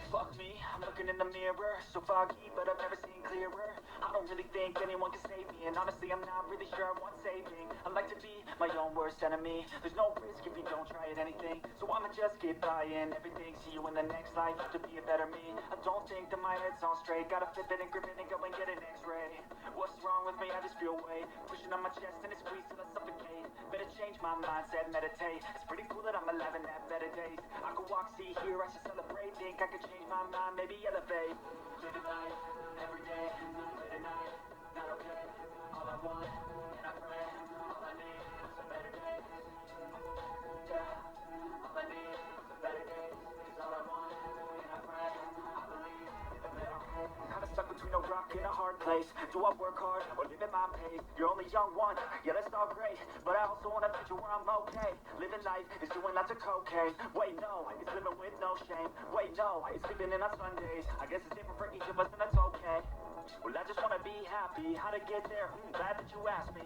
Fuck me, I'm looking in the mirror, so foggy, but I've never seen clearer. I don't really think anyone can save me, and honestly I'm not really sure I want saving. I like to be my own worst enemy. There's no risk if you don't try at anything, so I'ma just get buying everything. See you in the next life, to be a better me. I don't think that my head's on straight, gotta flip it and grip it and go and get an x-ray. What's wrong with me? I just feel weight pushing on my chest and it squeezes till I suffocate. Better change my mindset, meditate. It's pretty cool that I'm alive and have better days. I could walk, see, hear, I should celebrate. Think I could change my mind, maybe elevate. Living life, every day, late at night, not okay. All I want, and I pray, all I need is a better day. Yeah, all I need is a better day. Cause all I want, and I pray, I believe in a better day. Kinda stuck between a rock and a hard place. Do I work hard or live at my pace? You're only young one, yeah that's all great, but I also want a future where I'm okay. Living life is doing lots of cocaine. Wait no, it's living with no shame. Wait no, it's sleeping in on Sundays. I guess it's different for each of us and that's okay. Well I just wanna be happy, how to get there? Glad that you asked me.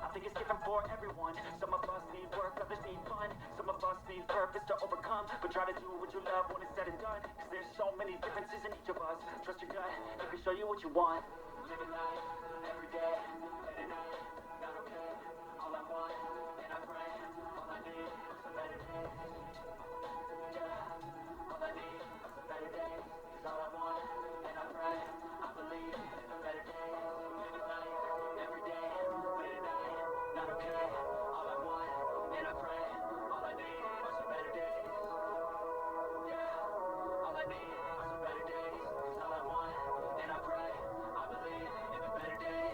I think it's different for everyone. Some of us need work, others need fun. Some of us need purpose to overcome, but try to do what you love when it's said and done. Cause there's so many differences in each of us. Trust your gut, it can show you what you want. Living life, every day, late at night, not okay. All I want, and I pray, all I need is a better day. Yeah, all I need is a better day. Cause all I want, and I pray, I believe in a better day. Living life, every day, late at night, not okay. All I want, and I pray, all I need is a better day. Yeah, all I need is a better day. Cause all I want, and I pray, I believe in a better day.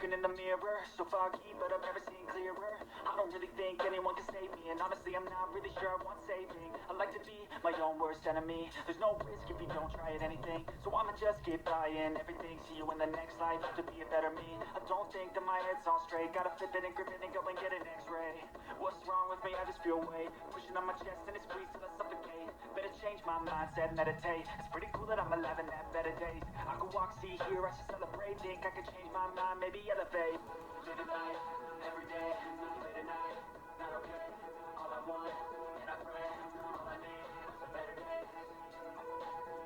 looking in the mirror, so foggy, but I've never seen clearer. I don't really think anyone can save me, and honestly, I'm not really sure I want saving. I like to be my own worst enemy. There's no risk if you don't try at anything, so I'ma just keep buying everything. See you in the next life to be a better me. I don't think that my head's all straight. Gotta flip it and grip it and go and get an X-ray. What's wrong with me? I just feel weight pushing on my chest and it squeezes till I suffocate. Better change my mindset, meditate. It's pretty cool that I'm alive and have better days. I could walk, see, hear, I should celebrate. Think I could change my mind, maybe elevate. Living life, every day, late at night, not okay. All I want, and I pray, all I need is a better day.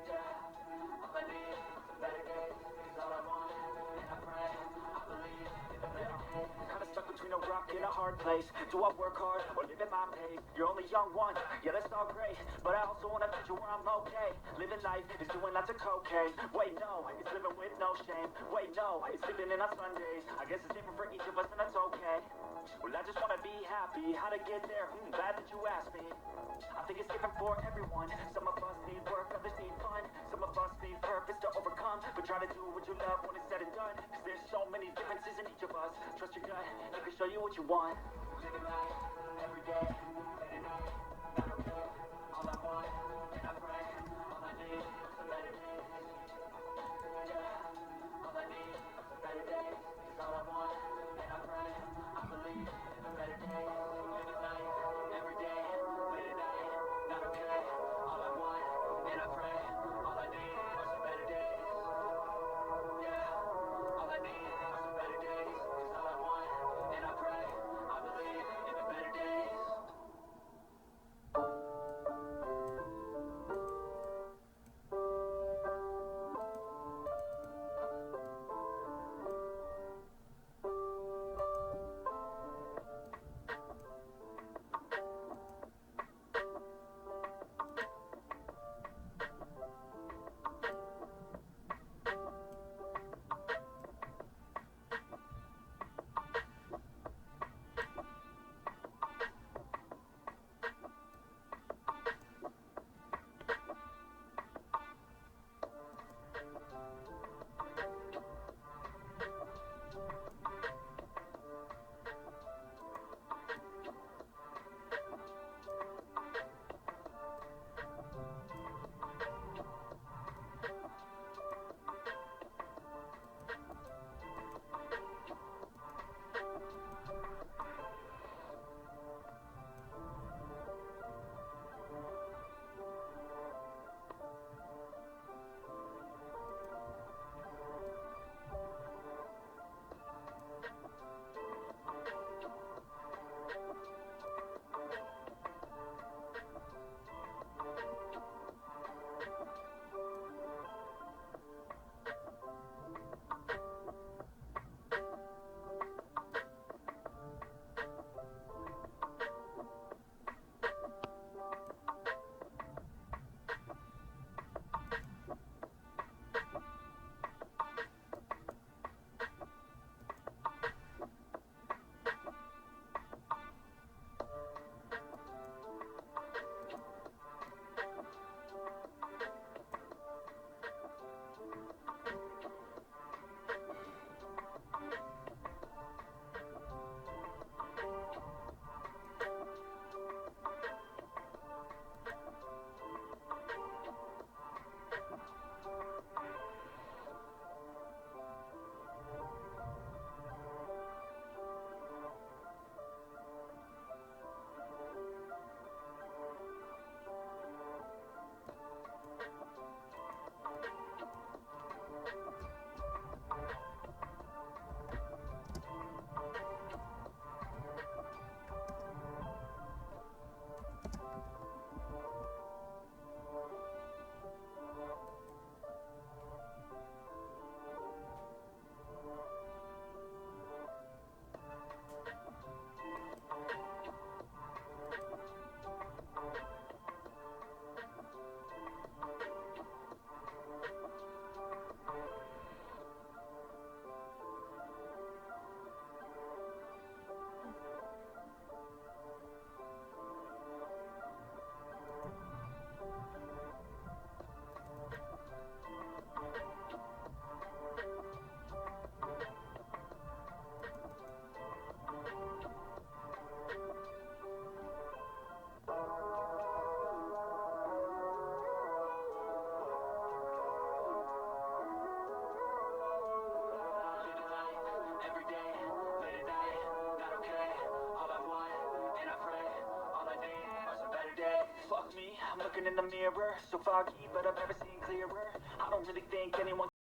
Yeah, all I need is a better day. Is all I want, and I pray, I believe in a better day. Kinda stuck between a rock and a hard place. Do I work hard or live at my pace? You're only young one, yeah, that's all great, but I also want a future where I'm okay. Living life is doing lots of cocaine. Wait, no, it's living with no shame. Wait, no, it's sleeping in on Sundays. I guess it's different for each of us, and that's okay. Well, I just wanna be happy. How to get there? Glad that you asked me. I think it's different for everyone. Some of us need work, others need fun. Some of us need purpose to overcome, but try to do what you love when it's said and done. Cause there's so many differences in each of us. Trust your gut, it can show you what you want. Living life, every day, late at night, not okay. All I want, and I pray, all I need is a better day. Yeah, all I need is a better day. Is all I want, and I pray, I believe in a better day. Living life, every day, late at night, not okay. All I want, and I pray, all I need are some better days. Yeah, all I need are some better days. Is all I want, and I pray, I believe in a better days. looking in the mirror, so foggy, but I've never seen clearer. I don't really think anyone